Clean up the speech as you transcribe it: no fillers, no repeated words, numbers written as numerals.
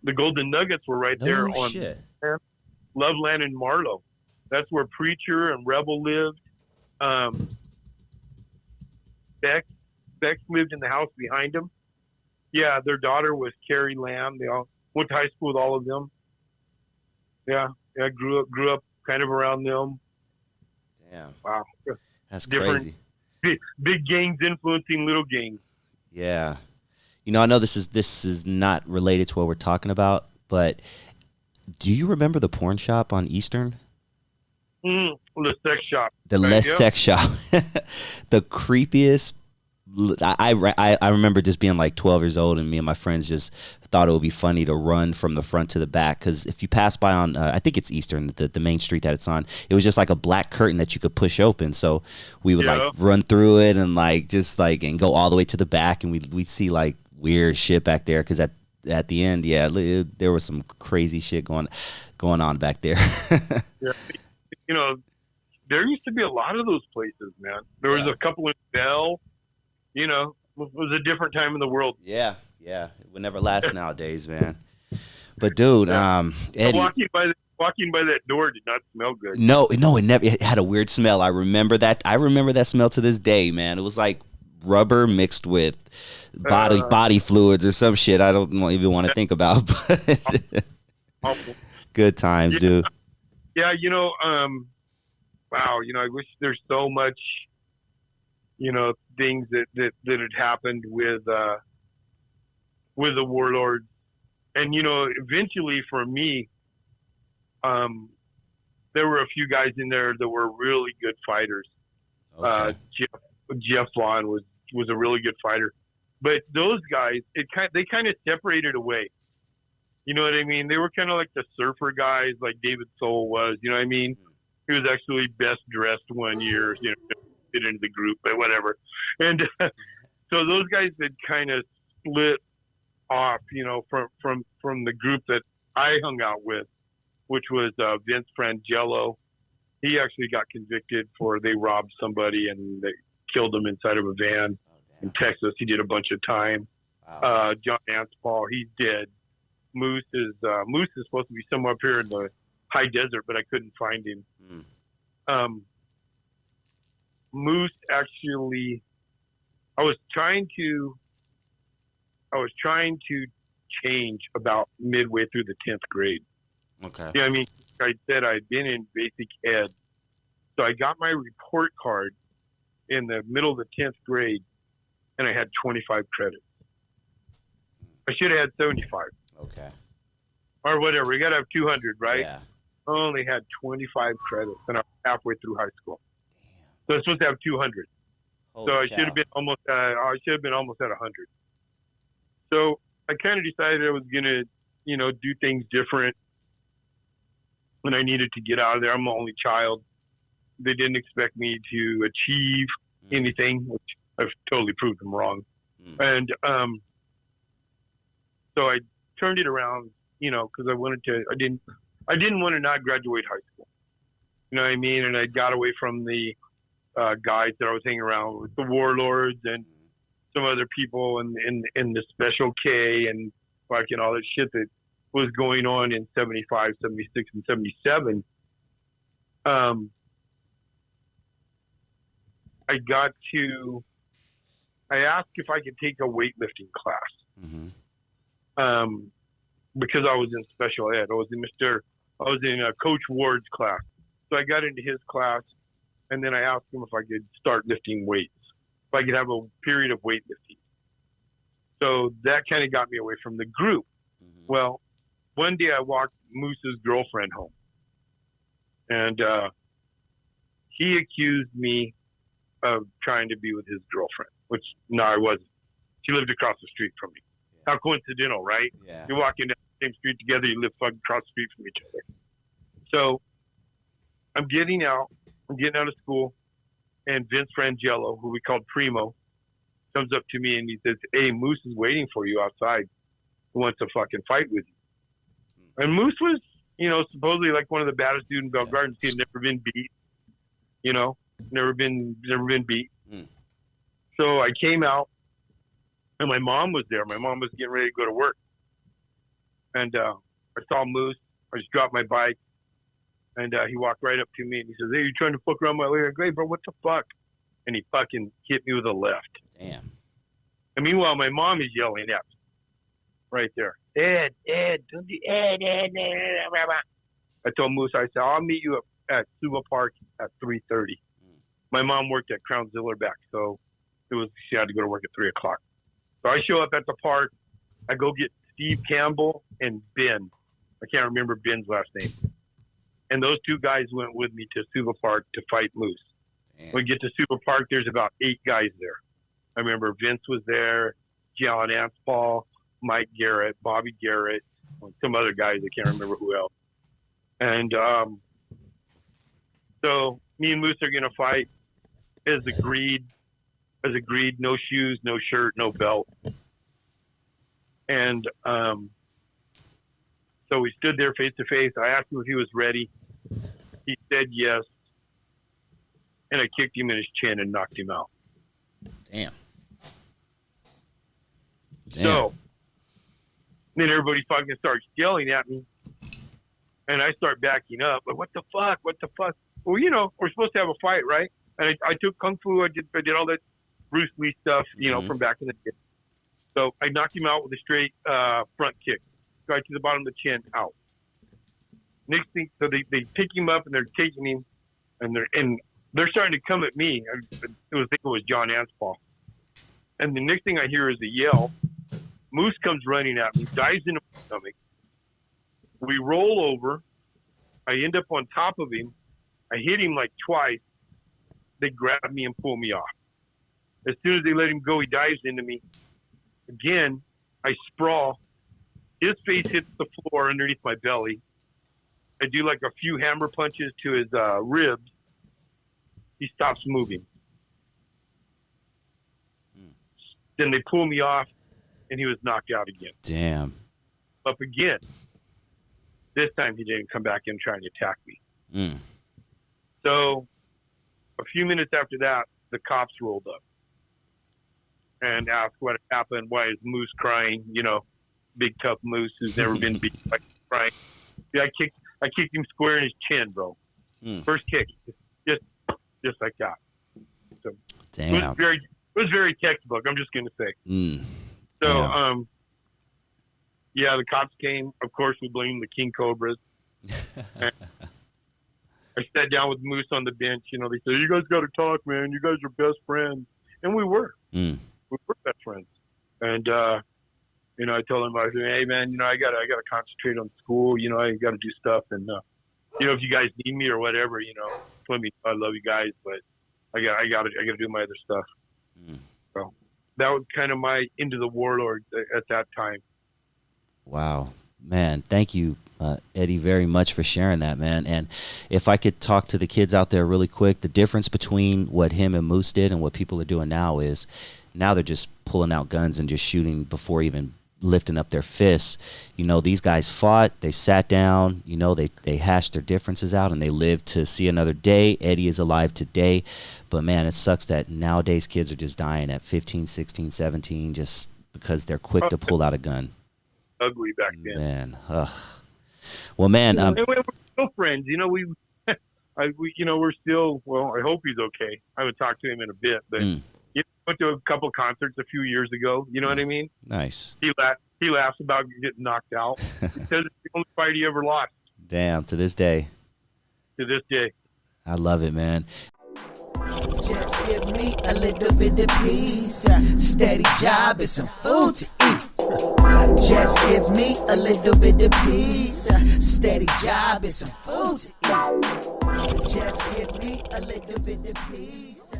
The Golden Nuggets were right there No on shit. Loveland and Marlow. That's where Preacher and Rebel lived. Um, Bex Bex lived in the house behind them. Yeah, their daughter was Carrie Lamb. They all went to high school with all of them. Yeah, yeah, grew up kind of around them. Damn, Wow, that's different crazy. big gangs influencing little gangs. Yeah. I know this is not related to what we're talking about, but do you remember the porn shop on Eastern? The sex shop, The right? less Yep. sex shop. The creepiest. I remember just being like 12 years old, and me and my friends just thought it would be funny to run from the front to the back, because if you pass by on I think it's Eastern, the main street that it's on, it was just like a black curtain that you could push open. So we would like Yeah. run through it and like just like and go all the way to the back, and we'd see like weird shit back there, because at the end, yeah, there was some crazy shit going on back there. Yeah. You know, there used to be a lot of those places, man. There was Yeah. a couple in Bell. It was a different time in the world. Yeah, yeah, it would never last nowadays, man. But dude, Yeah. Eddie, Walking by that door did not smell good. no, no, it never. It had a weird smell. I remember that. I remember that smell to this day, man. It was like rubber mixed with Uh, body fluids or some shit. I don't even want to think about. But Awful. good times, Yeah, dude. yeah. Wow. I wish there's so much, things that had happened with the warlords, and eventually for me, um, there were a few guys in there that were really good fighters. Okay. Jeff Vaughn was a really good fighter, but those guys, they kind of separated away. You know what I mean? They were kind of like the surfer guys, like David Soul was. You know what I mean? He was actually best dressed one year. Fit into the group, but whatever. And so those guys had kind of split off, from the group that I hung out with, which was Vince Frangelo. He actually got convicted for they robbed somebody and they killed him inside of a van Oh in damn. Texas. He did a bunch of time. Wow. John Anspall, he's dead. Moose is supposed to be somewhere up here in the high desert, but I couldn't find him. Mm. Um, Moose actually, I was trying to I was trying to change about midway through the 10th grade. Okay. Yeah, I mean, I said I'd been in basic ed, so I got my report card in the middle of the 10th grade, and I had 25 credits. I should have had 75 Okay. or whatever. We got to have 200, right? Yeah. I only had 25 credits, and I was halfway through high school. So I was supposed to have 200. So Holy I should have cow. been almost. I should have been almost at 100. So I kind of decided I was gonna, do things different, and I needed to get out of there. I'm the only child. They didn't expect me to achieve Mm. anything, which I've totally proved them wrong. Mm. And so I turned it around, because I didn't want to not graduate high school. You know what I mean? And I got away from the guys that I was hanging around with, the warlords and some other people in the Special K and fucking all that shit that was going on in 75, 76, and 77. Um, I asked if I could take a weightlifting class, Mm-hmm. um, because I was in special ed. I was in Coach Ward's class. So I got into his class, and then I asked him if I could start lifting weights, if I could have a period of weightlifting. So that kind of got me away from the group. Mm-hmm. Well, one day I walked Moose's girlfriend home, and he accused me of trying to be with his girlfriend, which no, I wasn't. She lived across the street from me. How coincidental, right? Yeah. You're walking down the same street together, you live fucking across the street from each other. So I'm getting out of school, and Vince Frangelo, who we called Primo, comes up to me and he says, "Hey, Moose is waiting for you outside. He wants to fucking fight with you." And Moose was, supposedly like one of the baddest dudes in Bell Yeah. Gardens. He had never been beat, never been beat. Mm. So I came out, and my mom was there. My mom was getting ready to go to work. and I saw Moose. I just dropped my bike, and he walked right up to me and he says, "Hey, you trying to fuck around my leg?" I go, "Hey, bro, what the fuck?" And he fucking hit me with a left. Damn. And meanwhile, my mom is yelling at me right there. Ed, don't do Ed. I told Moose, I said, "I'll meet you at Suba Park at 3:30. My mom worked at Crown Zillerback, so she had to go to work at 3 o'clock. So I show up at the park. I go get Steve Campbell and Ben. I can't remember Ben's last name. And those two guys went with me to Suba Park to fight Moose. Damn. When we get to Suba Park, there's about 8 guys there. I remember Vince was there, John Anspall, Mike Garrett, Bobby Garrett, some other guys. I can't remember who else. And so me and Moose are going to fight as agreed, no shoes, no shirt, no belt. And so we stood there face to face. I asked him if he was ready. He said yes. And I kicked him in his chin and knocked him out. Damn. So then everybody fucking starts yelling at me. And I start backing up. But what the fuck? Well, you know, we're supposed to have a fight, right? And I took Kung Fu. I did all that Bruce Lee stuff, you know, from back in the day. So I knocked him out with a straight front kick. Right to the bottom of the chin, out. Next thing, so they pick him up and they're taking him. And they're starting to come at me. I think it was John Anspall. And the next thing I hear is a yell. Moose comes running at me, dives into my stomach. We roll over. I end up on top of him. I hit him like twice. They grab me and pull me off. As soon as they let him go, he dives into me. Again, I sprawl. His face hits the floor underneath my belly. I do like a few hammer punches to his ribs. He stops moving. Then they pull me off, and he was knocked out again. Damn. Up again. This time he didn't come back in trying to attack me. So a few minutes after that, the cops rolled up and asked what happened. Why is Moose crying? You know, big tough Moose who's never been beat, like crying. Yeah, I kicked him square in his chin, bro. First kick, just like that. So damn. It was very textbook. I'm just gonna say. So yeah, the cops came. Of course, we blamed the King Cobras. And I sat down with Moose on the bench. You know, they said, "You guys got to talk, man. You guys are best friends," and we were. We were best friends. And you know, I told him, I said, "Hey, man, you know, I gotta concentrate on school. You know, I gotta do stuff, and you know, if you guys need me or whatever, you know, let me. I love you guys, but I gotta do my other stuff." So that was kind of my into the warlord at that time. Wow, man, thank you, Eddie, very much for sharing that, man. And if I could talk to the kids out there really quick, the difference between what him and Moose did and what people are doing now is now they're just pulling out guns and just shooting before even lifting up their fists. You know, these guys fought, they sat down, you know, they hashed their differences out and they lived to see another day. Eddie is alive today. But man, it sucks that nowadays kids are just dying at 15, 16, 17 just because they're quick to pull out a gun. Ugly back then. Man, well, man, we're still friends. You know, we you know, we're still. Well, I hope he's okay. I haven't talked to him in a bit, but you know, went to a couple concerts a few years ago. You know what I mean? Nice. He laughs about getting knocked out. He says it's the only fight he ever lost. Damn, to this day. To this day. I love it, man. Just give me a little bit of peace, steady job and some food to eat. Just give me a little bit of peace, steady job and some food to eat. Just give me a little bit of peace.